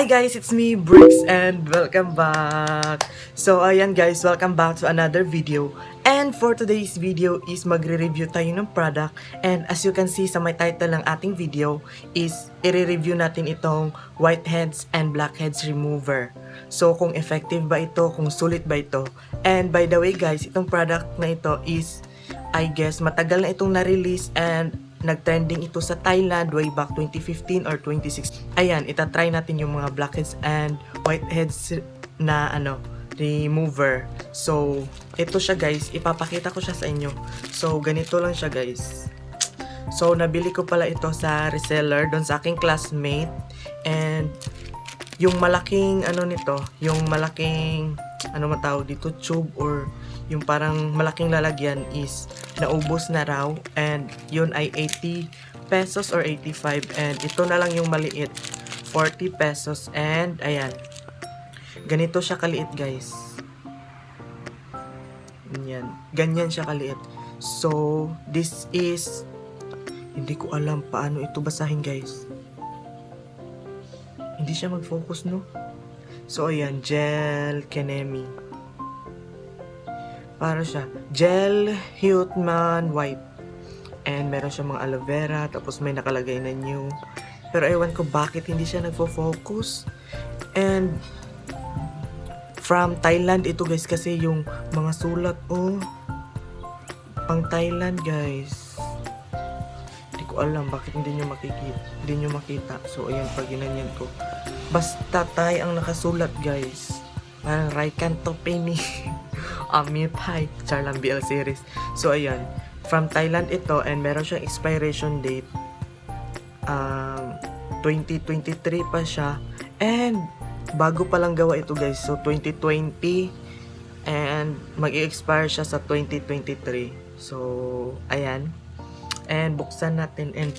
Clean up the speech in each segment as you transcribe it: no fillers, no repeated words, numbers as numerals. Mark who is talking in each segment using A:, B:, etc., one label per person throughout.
A: Hi guys, it's me, Bricks, and welcome back! So ayan guys, welcome back to another video. And for today's video is magre-review tayo ng product. And as you can see sa may title ng ating video is i-review natin itong whiteheads and blackheads remover. So kung effective ba ito, kung sulit ba ito. And by the way guys, itong product na ito is, I guess, matagal na itong na-release and nag-trending ito sa Thailand way back 2015 or 2016. Ayan, itatry natin yung mga blackheads and whiteheads na remover. So, ito siya guys, ipapakita ko siya sa inyo. So, ganito lang siya guys. So, nabili ko pala ito sa reseller doon sa aking classmate. And yung malaking nito, yung malaking matawag dito, tube or yung parang malaking lalagyan is naubos na raw, and yun ay 80 pesos or 85, and ito na lang yung maliit 40 pesos. And ayan, ganito siya kaliit guys, ganyan siya kaliit. So this is, hindi ko alam paano ito basahin guys, hindi siya mag-focus no. So ayan, gel Kenemi, para siya gel Huteman white, and meron siya mga aloe vera, tapos may nakalagay na new, pero ewan ko bakit hindi siya nagfo-focus. And from Thailand ito guys, kasi yung mga sulat pang Thailand guys, hindi ko alam bakit hindi nyo makita. So ayan, pag ginanyan ko, basta Thai ang nakasulat guys, parang Raikan Topeni Ami Pai Charlang BL series. So ayan, from Thailand ito, and meron siyang expiration date 2023 pa siya, and bago pa lang gawa ito guys. So 2020, and mag-i-expire siya sa 2023. So ayan, and buksan natin. And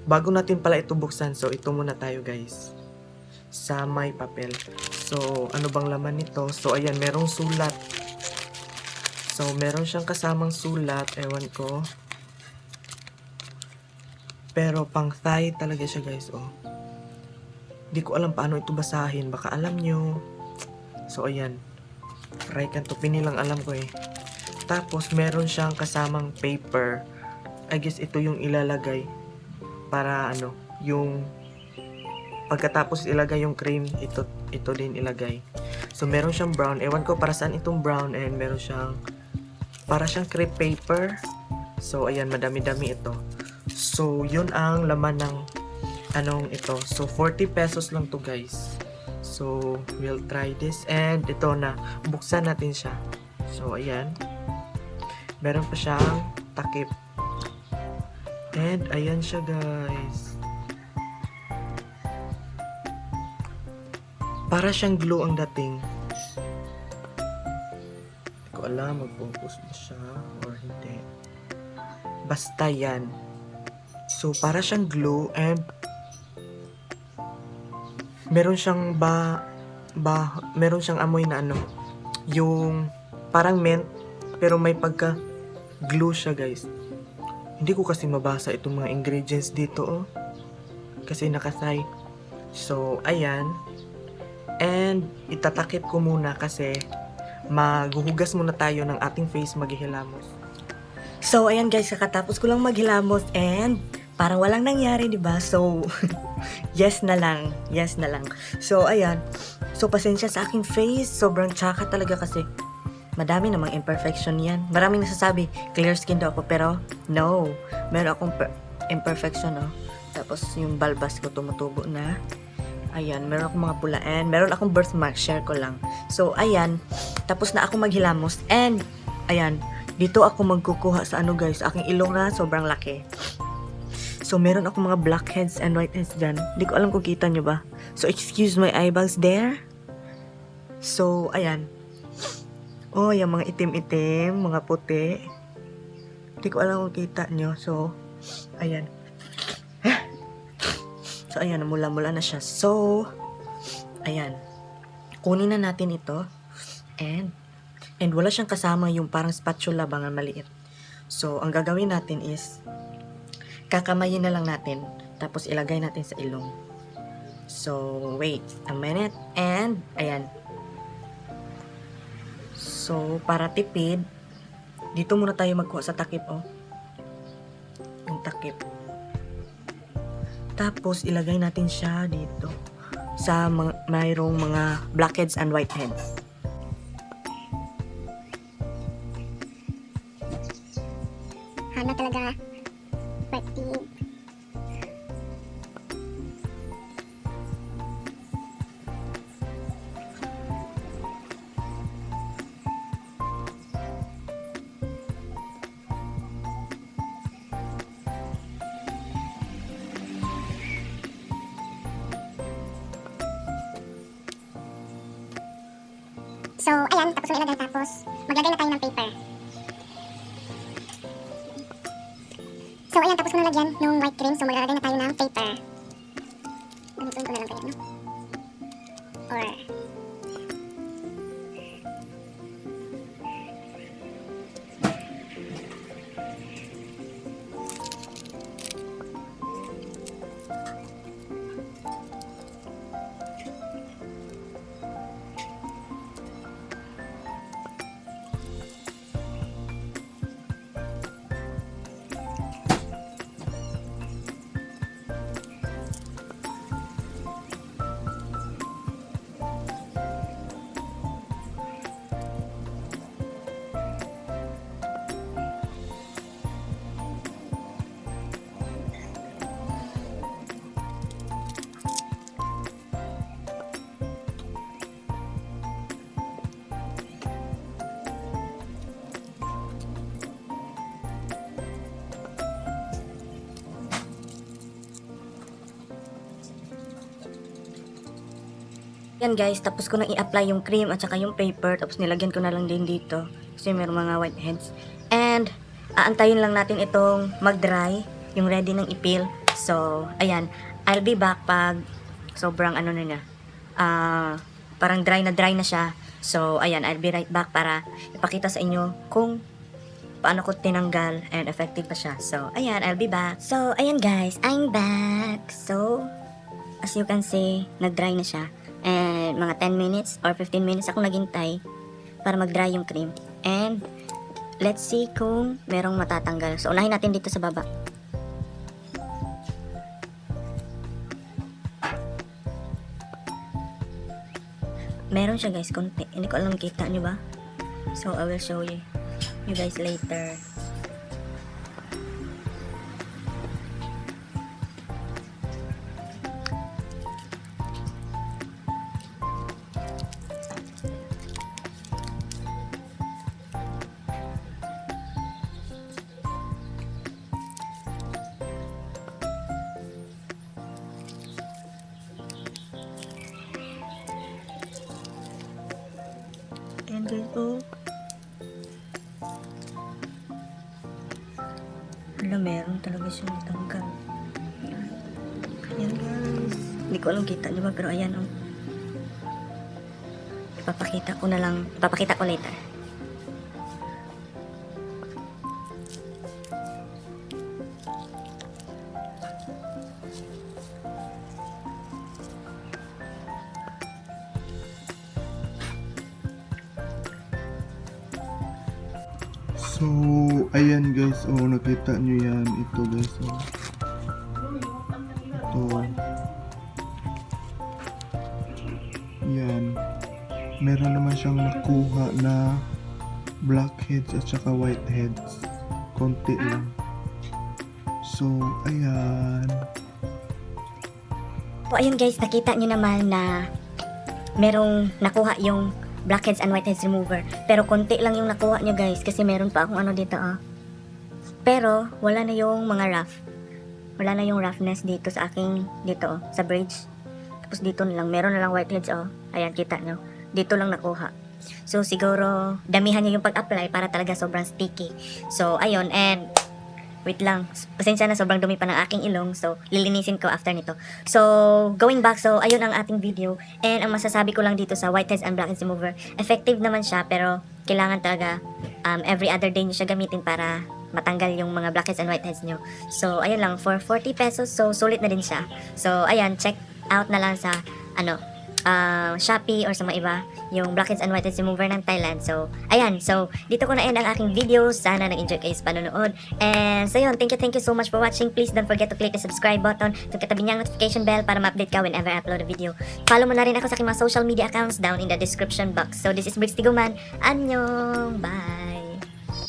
A: bago natin pala ito buksan, so ito muna tayo guys sa may papel. So ano bang laman nito? So ayan, merong sulat. So meron siyang kasamang sulat, ewan ko, pero pang Thai talaga siya guys. Hindi ko alam paano ito basahin, baka alam nyo. So ayan, Raikan Topeni lang alam ko eh. Tapos meron siyang kasamang paper, I guess ito yung ilalagay para yung pagkatapos ilagay yung cream, ito din ilagay. So meron siyang brown, ewan ko para saan itong brown, and meron siyang para siyang crepe paper. So ayan, madami-dami ito. So yun ang laman ng ito. So 40 pesos lang to guys. So we'll try this, and ito na, buksan natin siya. So ayan, meron pa siyang takip, and ayan siya guys, para siyang glue ang dating. Hindi ko alam mag-focus ba siya or hindi, basta yan. So para siyang glue, and meron siyang meron siyang amoy na yung parang mint, pero may pagka glue siya guys. Hindi ko kasi mabasa itong mga ingredients dito kasi nakasay. So ayan, and itatakip ko muna kasi maghuhugas muna tayo ng ating face, maghihilamos. So ayan guys, kakatapos ko lang maghilamos, and parang walang nangyari, diba? So yes na lang. So ayan, so pasensya sa aking face, sobrang tsaka talaga kasi madami namang imperfection yan. Maraming nasasabi clear skin daw ako, pero no, meron akong imperfection Tapos yung balbas ko tumutubo na. Ayan, meron akong mga pulaan, meron akong birthmark, share ko lang. So ayan, tapos na ako maghilamos, and ayan, dito ako magkukuha sa guys, aking ilong na sobrang laki. So meron akong mga blackheads and whiteheads dyan. Hindi ko alam kung kita nyo ba. So excuse my eyebags there. So ayan, yung mga itim-itim, mga puti, hindi ko alam kung kita nyo. So ayan, so ayan, mula-mula na siya. So ayan, kunin na natin ito, and wala siyang kasama yung parang spatula bangan maliit. So ang gagawin natin is kakamayin na lang natin, tapos ilagay natin sa ilong.
B: So, wait a minute. And, ayan. So, para tipid, dito muna tayo magkuha sa takip, oh. Yung takip. Tapos, ilagay natin siya dito sa mayroong mga blackheads and whiteheads.
C: Hana talaga. Pwede. So, ayan, tapos yung ilagay, tapos maglagay na tayo ng paper. So, ayan, tapos ko na lagyan ng white cream, so maglalagay na tayo ng paper. Ganituin ko na lang kaya, no? Or,
B: Yan guys, tapos ko nang i-apply yung cream at saka yung paper, tapos nilagyan ko na lang din dito kasi meron mga whiteheads. And aantayin lang natin itong mag-dry, yung ready ng ipil. So, ayan, I'll be back pag sobrang ano na niya. Parang dry na siya. So, ayan, I'll be right back para ipakita sa inyo kung paano ko tinanggal and effective pa siya. So, ayan, I'll be back. So, ayan guys, I'm back. So, as you can see, nag-dry na siya. And mga 10 minutes or 15 minutes ako naghintay para mag-dry yung cream. And let's see kung merong matatanggal. So unahin natin dito sa baba. Meron siya guys, konti. Hindi ko alam kita nyo ba? So I will show you guys later. And guys, oh. Hala, meron talaga siyang natanggal. Ayan guys. Hindi ko alam kita nyo ba, pero ayan oh. Ipapakita ko later.
A: So, ayan guys, oh, nakita nyo yan. Ito guys, oh. Ito. Yan. Meron naman siyang nakuha na blackheads at saka whiteheads. Konti lang. So, ayan.
B: So, ayun guys, nakita nyo naman na merong nakuha yung blackheads and whiteheads remover. Pero konti lang yung nakuha nyo guys, kasi meron pa akong ano dito Pero, wala na yung mga rough. Wala na yung roughness dito sa aking, dito sa bridge. Tapos dito na lang, meron na lang whiteheads Ayan, kita nyo. Dito lang nakuha. So, siguro, damihan nyo yung pag-apply para talaga sobrang sticky. So, ayun, and wait lang, pasensya na, sobrang dumi pa ng aking ilong. So, lilinisin ko after nito. So, going back, so, ayun ang ating video. And ang masasabi ko lang dito sa whiteheads and blackheads remover, effective naman siya, pero kailangan talaga every other day nyo siya gamitin para matanggal yung mga blackheads and whiteheads nyo. So, ayun lang, for 40 pesos, so, sulit na din siya. So, ayan, check out na lang sa Shopee or sa mga iba yung blackheads and whiteheads remover ng Thailand. So, ayan. So, dito ko na end ang aking video. Sana nag-enjoy kayo sa panonood. And so yun, thank you so much for watching. Please don't forget to click the subscribe button, yung katabi niyang notification bell para ma-update ka whenever I upload a video. Follow mo na rin ako sa aking mga social media accounts down in the description box. So, this is Briggs Tiguman. Annyeong! Bye!